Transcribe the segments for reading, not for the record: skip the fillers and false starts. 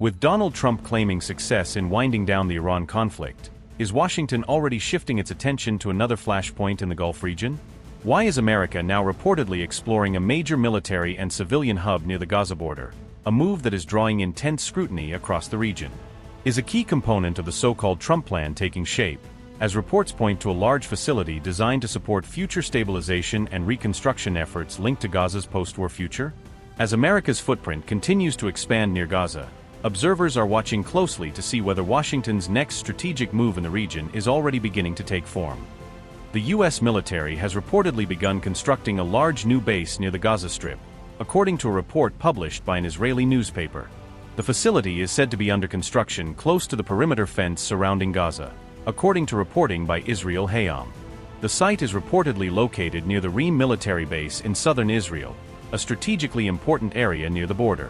With Donald Trump claiming success in winding down the Iran conflict, is Washington already shifting its attention to another flashpoint in the Gulf region? Why is America now reportedly exploring a major military and civilian hub near the Gaza border, a move that is drawing intense scrutiny across the region? Is a key component of the so-called Trump plan taking shape, as reports point to a large facility designed to support future stabilization and reconstruction efforts linked to Gaza's post-war future? As America's footprint continues to expand near Gaza, observers are watching closely to see whether Washington's next strategic move in the region is already beginning to take form. The U.S. military has reportedly begun constructing a large new base near the Gaza Strip, according to a report published by an Israeli newspaper. The facility is said to be under construction close to the perimeter fence surrounding Gaza, according to reporting by Israel Hayom. The site is reportedly located near the Reem military base in southern Israel, a strategically important area near the border.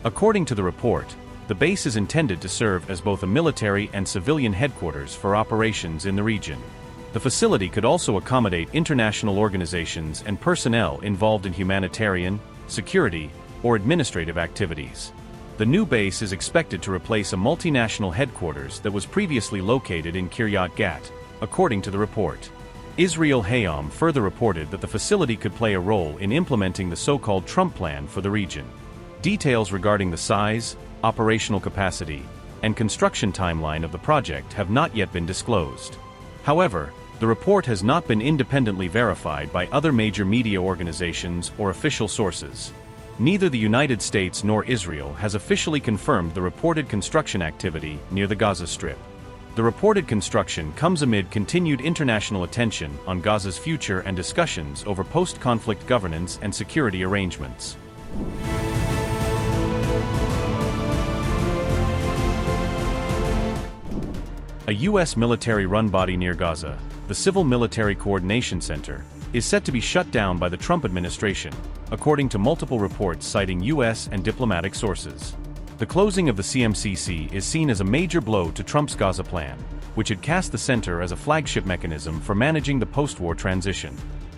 According to the report, the base is intended to serve as both a military and civilian headquarters for operations in the region. The facility could also accommodate international organizations and personnel involved in humanitarian, security, or administrative activities. The new base is expected to replace a multinational headquarters that was previously located in Kiryat Gat, according to the report. Israel Hayom further reported that the facility could play a role in implementing the so-called Trump plan for the region. Details regarding the size, operational capacity, and construction timeline of the project have not yet been disclosed. However, the report has not been independently verified by other major media organizations or official sources. Neither the United States nor Israel has officially confirmed the reported construction activity near the Gaza Strip. The reported construction comes amid continued international attention on Gaza's future and discussions over post-conflict governance and security arrangements. A U.S. military-run body near Gaza, the Civil Military Coordination Center, is set to be shut down by the Trump administration, according to multiple reports citing U.S. and diplomatic sources. The closing of the CMCC is seen as a major blow to Trump's Gaza plan, which had cast the center as a flagship mechanism for managing the post-war transition.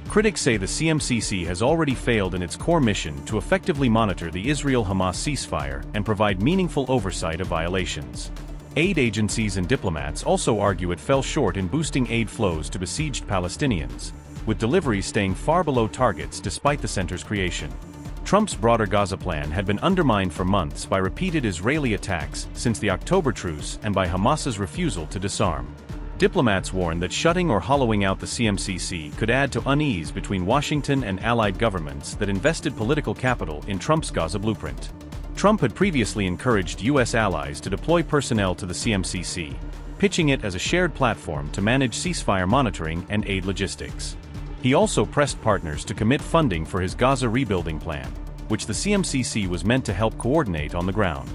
Critics say the CMCC has already failed in its core mission to effectively monitor the Israel-Hamas ceasefire and provide meaningful oversight of violations. Aid agencies and diplomats also argue it fell short in boosting aid flows to besieged Palestinians, with deliveries staying far below targets despite the center's creation. Trump's broader Gaza plan had been undermined for months by repeated Israeli attacks since the October truce and by Hamas's refusal to disarm. Diplomats warn that shutting or hollowing out the CMCC could add to unease between Washington and allied governments that invested political capital in Trump's Gaza blueprint. Trump had previously encouraged U.S. allies to deploy personnel to the CMCC, pitching it as a shared platform to manage ceasefire monitoring and aid logistics. He also pressed partners to commit funding for his Gaza rebuilding plan, which the CMCC was meant to help coordinate on the ground.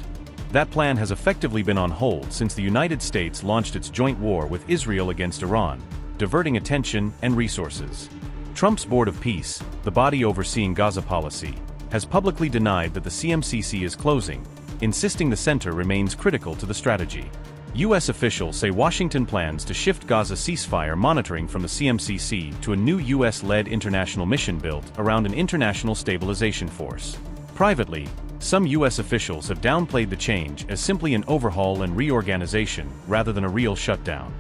That plan has effectively been on hold since the United States launched its joint war with Israel against Iran, diverting attention and resources. Trump's Board of Peace, the body overseeing Gaza policy, has publicly denied that the CMCC is closing, insisting the center remains critical to the strategy. U.S. officials say Washington plans to shift Gaza ceasefire monitoring from the CMCC to a new U.S.-led international mission built around an international stabilization force. Privately, some U.S. officials have downplayed the change as simply an overhaul and reorganization rather than a real shutdown.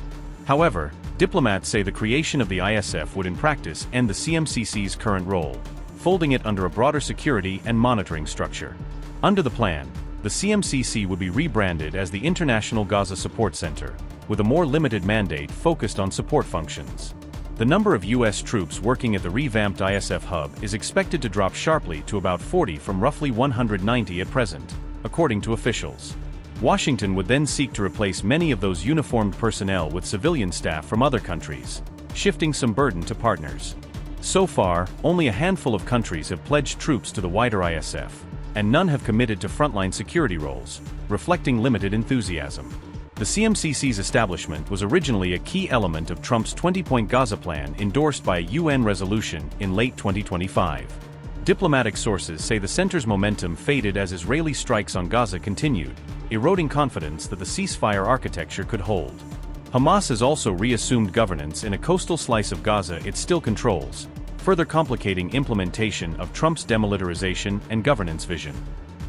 However, diplomats say the creation of the ISF would in practice end the CMCC's current role, folding it under a broader security and monitoring structure. Under the plan, the CMCC would be rebranded as the International Gaza Support Center, with a more limited mandate focused on support functions. The number of U.S. troops working at the revamped ISF hub is expected to drop sharply to about 40 from roughly 190 at present, according to officials. Washington would then seek to replace many of those uniformed personnel with civilian staff from other countries, shifting some burden to partners. So far, only a handful of countries have pledged troops to the wider ISF, and none have committed to frontline security roles, reflecting limited enthusiasm. The CMCC's establishment was originally a key element of Trump's 20-point Gaza plan endorsed by a UN resolution in late 2025. Diplomatic sources say the center's momentum faded as Israeli strikes on Gaza continued, eroding confidence that the ceasefire architecture could hold. Hamas has also reassumed governance in a coastal slice of Gaza it still controls, further complicating implementation of Trump's demilitarization and governance vision.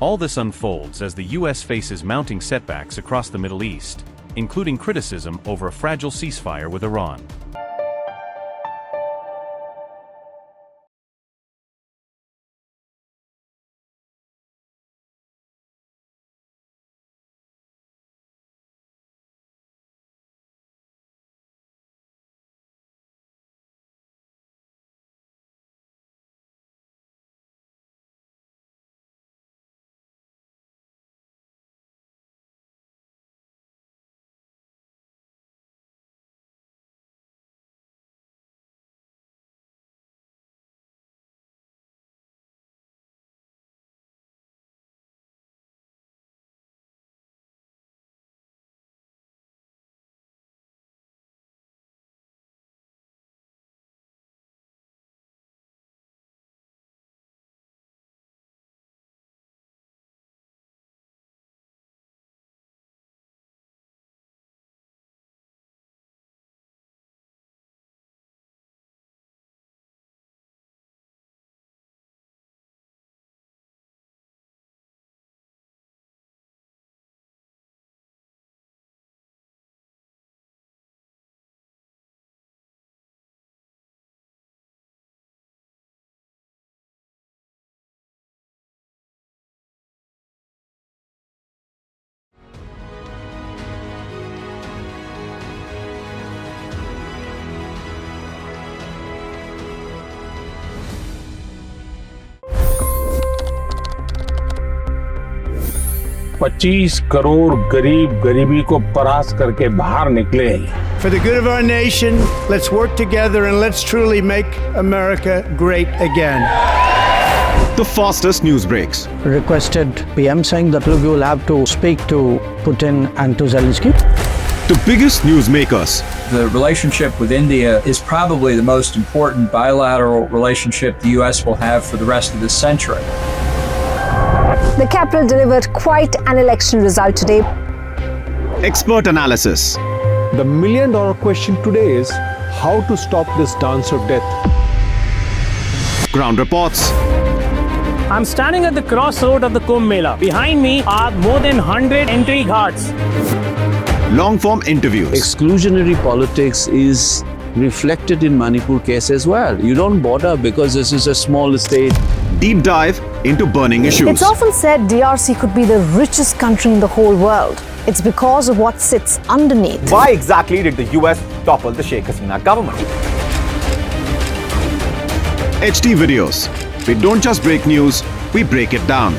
All this unfolds as the U.S. faces mounting setbacks across the Middle East, including criticism over a fragile ceasefire with Iran. $25 crore गरीब गरीबी को परास्त करके बाहर निकले। For the good of our nation, let's work together and let's truly make America great again. The fastest news breaks. Requested PM saying that look, you will have to speak to Putin and to Zelensky. The biggest news makers. The relationship with India is probably the most important bilateral relationship the US will have for the rest of this century. The capital delivered quite an election result today. Expert analysis. The million-dollar question today is how to stop this dance of death. Ground reports. I'm standing at the crossroad of the Kumbh Mela. Behind me are more than 100 entry ghats. Long-form interviews. Exclusionary politics is reflected in Manipur case as well. You don't bother because this is a small state. Deep dive into burning issues. It's often said DRC could be the richest country in the whole world. It's because of what sits underneath. Why exactly did the US topple the Sheikh Hasina government? HT videos. We don't just break news, we break it down.